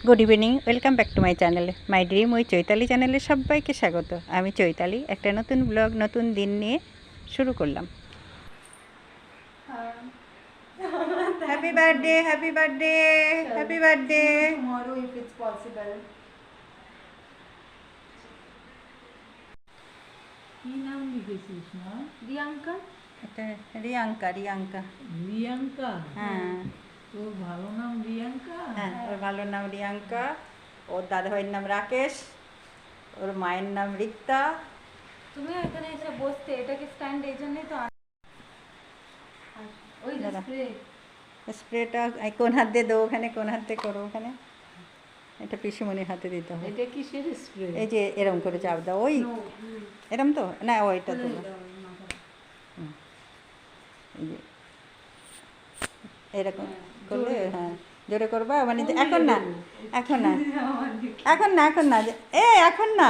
Good evening, welcome back to my channel my dream ওই চৈতালি চ্যানেলে সবাইকে স্বাগত। আমি চৈতালি একটা নতুন ব্লগ নতুন দিন নিয়ে শুরু করলাম। Happy birthday, happy birthday, happy birthday. Tomorrow if it's possible. কি নাম লিখেছিস মা? Priyanka? এটা রিয়াঙ্কা। রিয়াঙ্কা? হ্যাঁ তোর ভালো নাম রিয়াঙ্কা? হ্যাঁ, ওর ভালো নাম রিয়াঙ্কা, ওর দাদাভাইয়ের নাম রাকেশ, ওর মায়ের নাম রিক্তা। তুমি এখানে এসে বসতে, এটা কি স্ট্যান্ড এই জন্যই তো ওই যে দাদা। স্প্রে। স্প্রেটা কোন হাত দিয়ে দেবো ওখানে, কোন হাত দিয়ে করো ওখানে, এটা পিসিমণির হাতে দিতে হবে। এটা কিসের স্প্রে? এই যে এরম করে চাপ দাও, ওই এরম তো না, ওইটা তো না। এই যে এরকম করলে, হ্যাঁ জোরে করবা, মানে এখন না, এখন না, এখন না, এখন না, এখন না,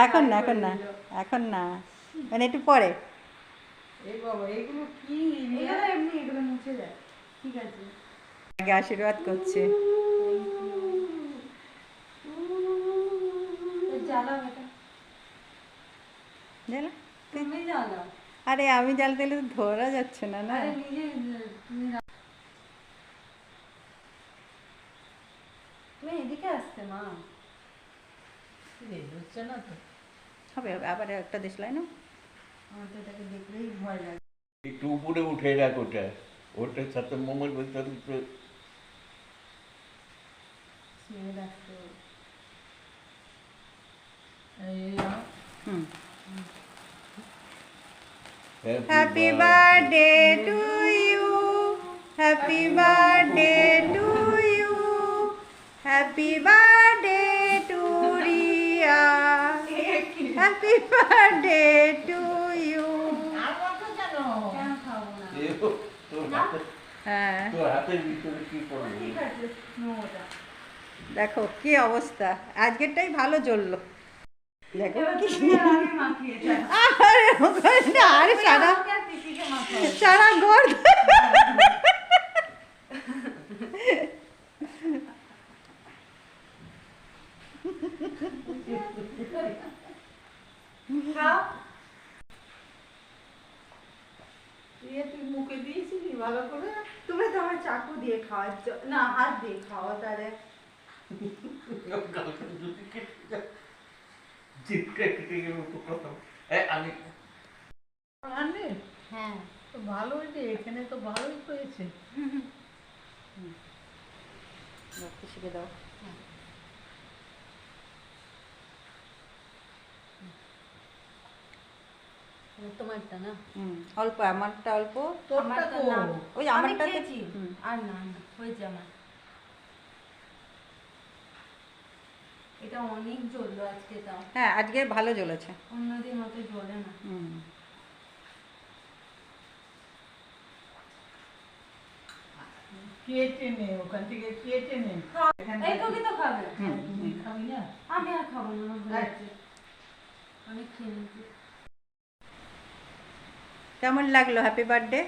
এখন না, এখন না, এখন না, মানে একটু পরে। এই বাবা, এগুলো কি? এগুলো এমনি, এগুলো মুছে যায়। ঠিক আছে, আগে আশীর্বাদ করছে। জ্বালাও এটা, জানো? তুমি জ্বালাও। আরে আমি জ্বালতে গেলে তো ধরা যাচ্ছে না না। আরে নিজে তুমি এদিকে আসতে মা। হচ্ছে না তো? হবে হবে, আবার একটা দেশলাই না। আমার তো এটাকে দেখলেই ভয় লাগে। একটু উপরে উঠে রাখ ওটা, ওটার সাথে মোমের ভিতরে একটু স্মেল আসতো। হুম। Happy Happy birthday to you, happy birthday to you, happy birthday to Ria, happy birthday to you. কেন খাবো না? হ্যাঁ তোর হাতের ভিতরে কি করবো? ঠিক আছে, নো ওটা। দেখো কি অবস্থা, আজকেরটাই ভালো জ্বললো। দেখো এবার কি, তুমি আর আমি মাখিয়ে যাও। আরে ওখানে আরে সারা আমাকে আর পিসিকে মাখাও। সারা ঘর খাও। তুই মুখে দিয়েছিলি ভালো করে? তুমি তো আমার চাকু দিয়ে খাওয়াচ্ছ, না হাত দিয়ে খাওয়া তাহলে। চিৎকার কেটে গেল তো প্রথম। আমি আনে হ্যাঁ, তো ভালোই রে, এখানে তো ভালোই হয়েছে। শিখে দাও। তোমারটা না? অল্প, আমারটা অল্প। তোরটা আমারটা তো না। ওই আমি আমারটাতে খেয়েছি। আর না না, হয়েছে আমার। এটা অনেক জ্বললো আজকে, তাও হ্যাঁ আজকে ভালো জ্বলেছে। অন্যদিন অত জ্বলে না। কেটে নে, ওখান থেকে কেটে নে। এই টুকি তো খাবে। তুই খাবি না? আমি আর খাবো না, আমার হয়ে যাচ্ছে। অনেক খেয়ে নিয়েছি। কেমন লাগলো হ্যাপি বার্থডে?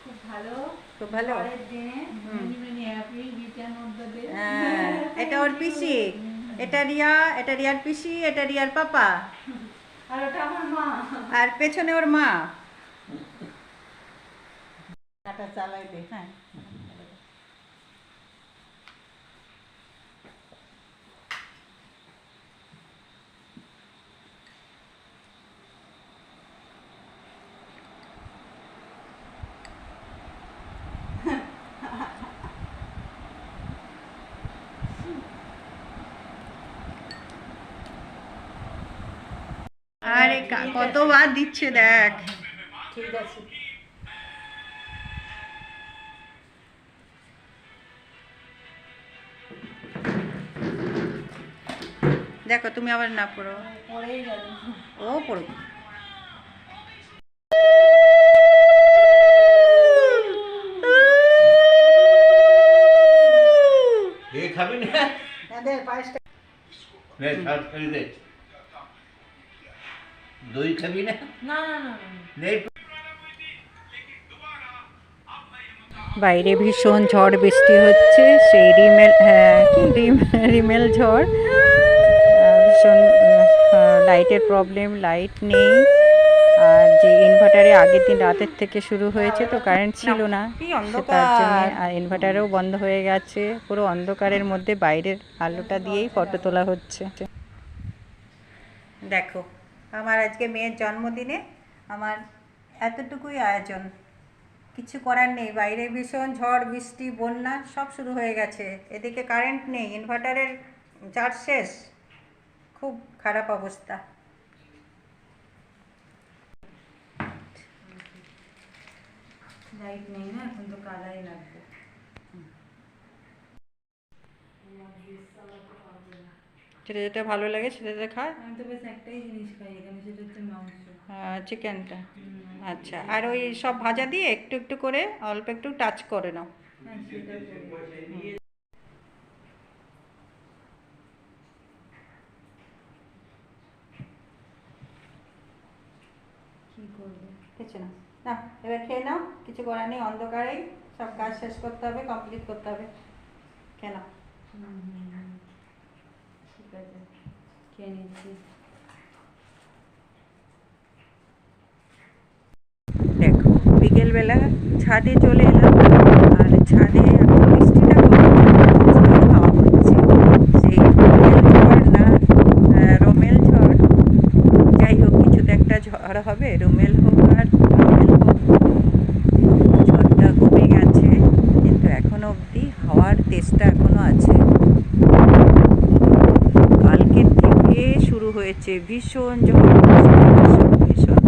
খুব ভালো। খুব ভালো। পরের দিনে many many happy return of the day. এটা ওর পিসি, এটা রিয়া, এটা রিয়ার পিসি, এটা রিয়ার পাপা, আর ওটা আমার মা। আর পেছনে ওর মা। কাটা চালাই দে। হ্যাঁ আরে কতবার দিচ্ছে দেখ। ঠিক আছে। দেখো তুমি আবার না পড়ো। পরেই গেল। ও পড়ো। এ খাবি না? দে পায়েসটা। নে ছাড় ফেলে দে। দই খাবি না? না না না না। নে বাইরে ভীষণ ঝড় বৃষ্টি হচ্ছে, সেই রিমেল, হ্যাঁ কি রিমেল ঝড়। ভীষণ লাইটের প্রবলেম, লাইট নেই। আর যে ইনভার্টারে আগের দিন রাতের থেকে শুরু হয়েছে, তো কারেন্ট ছিল না, তার জন্য আর ইনভার্টারেও বন্ধ হয়ে গেছে। পুরো অন্ধকারের মধ্যে বাইরের আলোটা দিয়েই ফটো তোলা হচ্ছে। দেখো, আমার আজকে মেয়ের জন্মদিনে আমার এতটুকুই আয়োজন, কিছু করার নেই। বাইরে ভীষণ ঝড় বৃষ্টি, বন্যা সব শুরু হয়ে গেছে। এদিকে কারেন্ট নেই, ইনভার্টারের চার্জ শেষ, খুব খারাপ অবস্থা। লাইট নেই না, এখন তো কালাই লাগবে। যেটা যেটা ভালো লাগে সেটা যেটা খায়। আমি তো বেশ একটাই জিনিস খাই এখানে, সেটা হচ্ছে মাংস। চিকেনটা, আচ্ছা। আর ওই সব ভাজা দিয়ে একটু একটু করে অল্প একটু টাচ করে নাও। হ্যাঁ, সেটা করি। কি করবো? কিছু না, না এবার খেয়ে নাও, কিছু করার নেই। অন্ধকারেই সব কাজ শেষ করতে হবে, কমপ্লিট করতে হবে। খেয়ে নাও। ঠিক আছে, খেয়ে নিচ্ছি। দেখো, বিকেলবেলা ছাদে চলে এলাম, আর ছাদে এখন বৃষ্টিটা ঝড় হাওয়া হচ্ছে। সেই রোমেল ঝড় না রোমেল ঝড়, যাই হোক কিছু তো একটা ঝড় হবে, রোমেল হোক আর রোমেল হোক। ঝড়টা কমে গেছে, কিন্তু এখনো অবধি হাওয়ার তেজটা এখনো আছে। কালকের থেকে শুরু হয়েছে ভীষণ ঝড়, ভীষণ।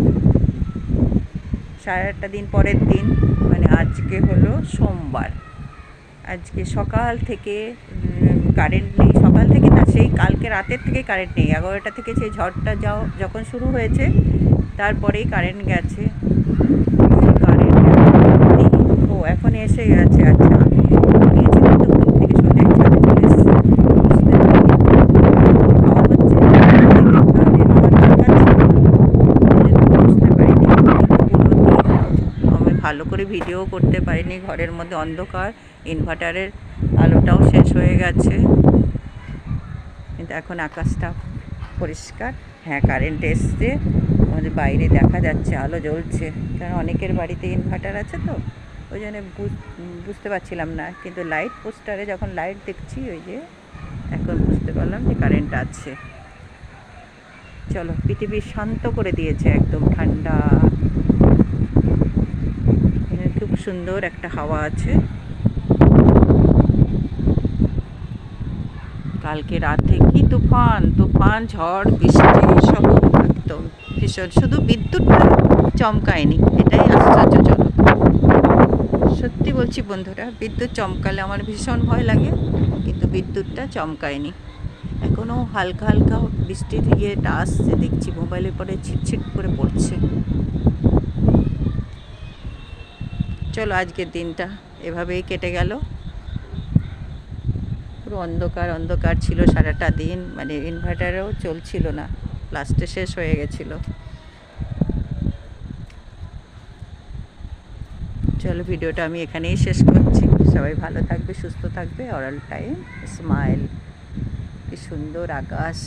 8.5 দিন পরের দিন, মানে আজকে হলো সোমবার। আজকে সকাল থেকে কারেন্ট নেই, সকাল থেকে না, সেই কালকে রাতের থেকে কারেন্ট নেই। 11টা থেকে সেই ঝড়টা যখন শুরু হয়েছে তারপরেই কারেন্ট গেছে। কারেন্ট ও এখন এসে গেছে। আচ্ছা, আমি গিয়েছিলাম তো ঘুম থেকে সোজাই ছাদে চলে এসেছি, বুঝতে পারিনি হাওয়া হচ্ছে, বুঝতে পারিনি। আমি ভালো করে ভিডিও করতে পারিনি, ঘরের মধ্যে অন্ধকার, ইনভার্টারের আলোটাও শেষ হয়ে গেছে। কিন্তু এখন আকাশটা পরিষ্কার। হ্যাঁ, কারেন্ট এসছে, আমাদের বাইরে দেখা যাচ্ছে, আলো জ্বলছে। কারণ অনেকের বাড়িতে ইনভার্টার আছে, তো ওই জন্য বুঝতে পারছিলাম না। কিন্তু লাইট পোস্টারে যখন লাইট দেখছি, ওই যে এখন বুঝতে পারলাম যে কারেন্ট আছে। চলো, পৃথিবী শান্ত করে দিয়েছে, একদম ঠান্ডা। খুব সুন্দর একটা হাওয়া আছে। কালকে রাত থেকে তুফান তুফান, ঝড় বৃষ্টি সব একদম ভীষণ। শুধু বিদ্যুৎটা চমকায়নি, এটাই আশ্চর্যজনক। সত্যি বলছি বন্ধুরা, বিদ্যুৎ চমকালে আমার ভীষণ ভয় লাগে, কিন্তু বিদ্যুৎটা চমকায়নি। এখনও হালকা হালকা বৃষ্টির ইয়েটা আসছে, দেখছি মোবাইলের পরে ছিটছিট করে পড়ছে। চলো, আজকের দিনটা এভাবেই কেটে গেল। পুরো অন্ধকার অন্ধকার ছিল সারাটা দিন, মানে ইনভার্টারও চলছিল না, লাস্টে শেষ হয়ে গেছিলো। চলো, ভিডিওটা আমি এখানেই শেষ করছি। সবাই ভালো থাকবে, সুস্থ থাকবে। All time smile. কি সুন্দর আকাশ।